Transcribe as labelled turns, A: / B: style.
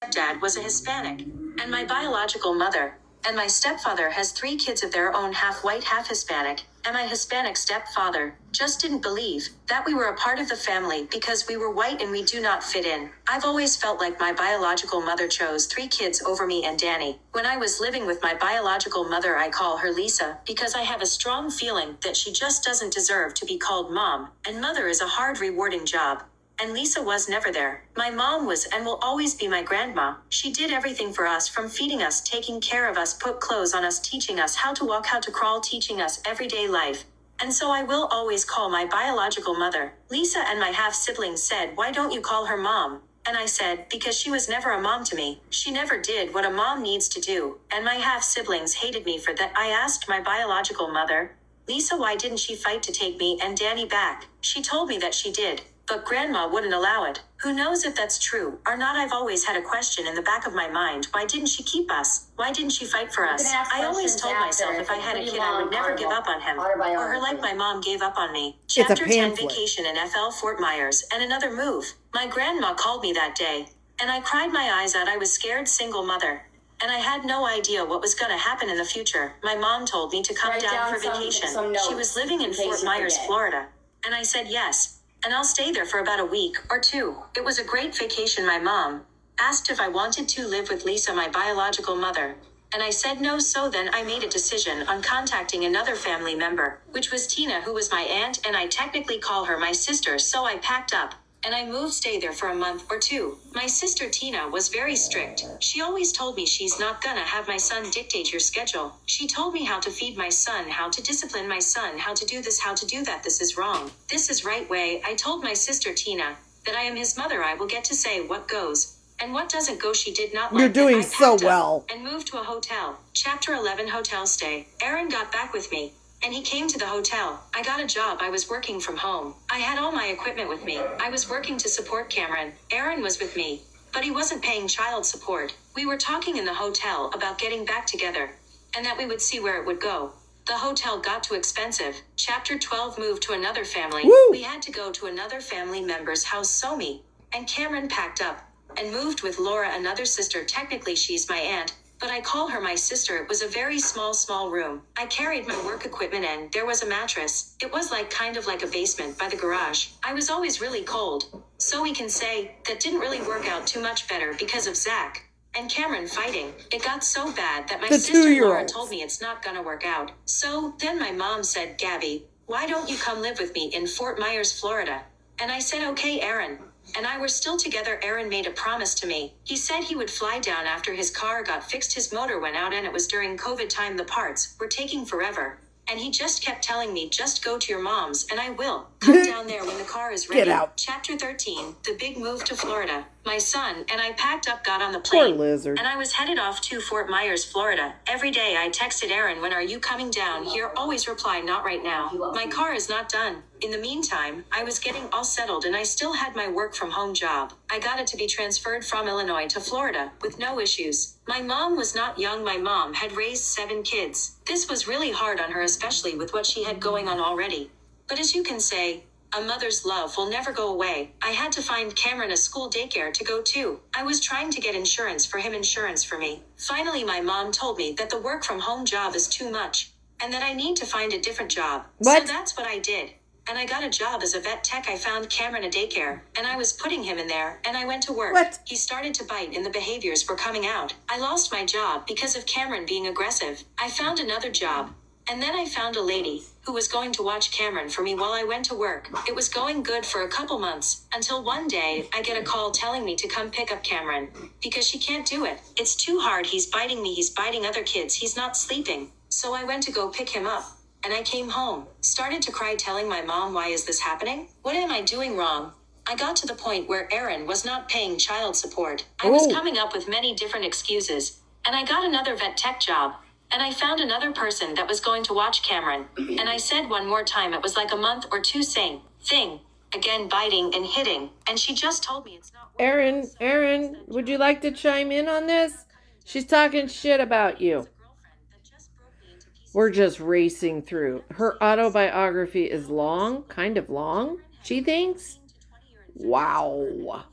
A: stepdad was a Hispanic, and my biological mother and my stepfather has 3 kids of their own, half white, half Hispanic, and my Hispanic stepfather just didn't believe that we were a part of the family because we were white and we do not fit in. I've always felt like my biological mother chose 3 kids over me and Danny. When I was living with my biological mother, I call her Lisa because I have a strong feeling that she just doesn't deserve to be called mom, and mother is a hard, rewarding job. And Lisa was never there. My mom was and will always be my grandma. She did everything for us, from feeding us, taking care of us, put clothes on us, teaching us how to walk, how to crawl, teaching us everyday life. And so I will always call my biological mother Lisa. And my half-siblings said, "Why don't you call her mom?" And I said, because she was never a mom to me. She never did what a mom needs to do. And my half-siblings hated me for that. I asked my biological mother, Lisa, why didn't she fight to take me and Danny back? She told me that she did, but Grandma wouldn't allow it. Who knows if that's true or not? I've always had a question in the back of my mind. Why didn't she keep us? Why didn't she fight for us? I always told myself if I had a kid, I would never give up on him, or her, like my mom gave up on me. Chapter 10, Vacation in FL Fort Myers, and another move. My grandma called me that day, and I cried my eyes out. I was scared, single mother, and I had no idea what was going to happen in the future. My mom told me to come down for vacation. She was living in Fort Myers, Florida, and I said yes. And I'll stay there for about a week or 2. It was a great vacation. My mom asked if I wanted to live with Lisa, my biological mother, and I said no. So then I made a decision on contacting another family member, which was Tina, who was my aunt, and I technically call her my sister. So I packed up and I moved, stay there for a month or 2. My sister Tina was very strict. She always told me, she's not gonna have my son dictate your schedule. She told me how to feed my son, how to discipline my son, how to do this, how to do that. This is wrong. This is right way. I told my sister Tina that I am his mother. I will get to say what goes and what doesn't go. She did not like
B: You're doing so well.
A: And moved to a hotel. Chapter 11, Hotel Stay. Aaron got back with me, and he came to the hotel. I got a job. I was working from home. I had all my equipment with me. I was working to support Cameron. Aaron was with me, but he wasn't paying child support. We were talking in the hotel about getting back together, and that we would see where it would go. The hotel got too expensive. Chapter 12, moved to another family.
B: Woo!
A: We had to go to another family member's house. So me and Cameron packed up and moved with Laura, another sister. Technically she's my aunt, but I call her my sister. It was a very small room. I carried my work equipment, and there was a mattress. It was kind of like a basement by the garage. I was always really cold. So we can say that didn't really work out too much better because of Zach and Cameron fighting. It got so bad that my sister Laura told me it's not gonna work out. So then my mom said, Gabby, why don't you come live with me in Fort Myers, Florida? And I said, okay. Aaron and I were still together. Aaron made a promise to me. He said he would fly down after his car got fixed. His motor went out, and it was during COVID time. The parts were taking forever. And he just kept telling me, just go to your mom's and I will come down there when the car is ready.
B: Get out.
A: Chapter 13, the big move to Florida. My son and I packed up, got on the plane,
B: Poor lizard.
A: and I was headed off to Fort Myers, Florida. Every day I texted Aaron, when are you coming down here? Always reply, not right now. My car is not done. In the meantime, I was getting all settled, and I still had my work from home job. I got it to be transferred from Illinois to Florida with no issues. My mom was not young. My mom had raised 7 kids. This was really hard on her, especially with what she had going on already. But as you can say, a mother's love will never go away. I had to find Cameron a school daycare to go to. I was trying to get insurance for him, insurance for me. Finally, my mom told me that the work from home job is too much, and that I need to find a different job.
B: What?
A: So that's what I did. And I got a job as a vet tech. I found Cameron a daycare, and I was putting him in there, and I went to work.
B: What?
A: He started to bite, and the behaviors were coming out. I lost my job because of Cameron being aggressive. I found another job, and then I found a lady who was going to watch Cameron for me while I went to work. It was going good for a couple months, until one day I get a call telling me to come pick up Cameron, because she can't do it. It's too hard. He's biting me. He's biting other kids. He's not sleeping. So I went to go pick him up. And I came home, started to cry, telling my mom, why is this happening? What am I doing wrong? I got to the point where Aaron was not paying child support. I was coming up with many different excuses, and I got another vet tech job, and I found another person that was going to watch Cameron. And I said one more time, it was like a month or 2, same thing, again biting and hitting, and she just told me it's not working.
B: Aaron, would you like to chime in on this? She's talking shit about you. We're just racing through. Her autobiography is long, kind of long, she thinks. Wow.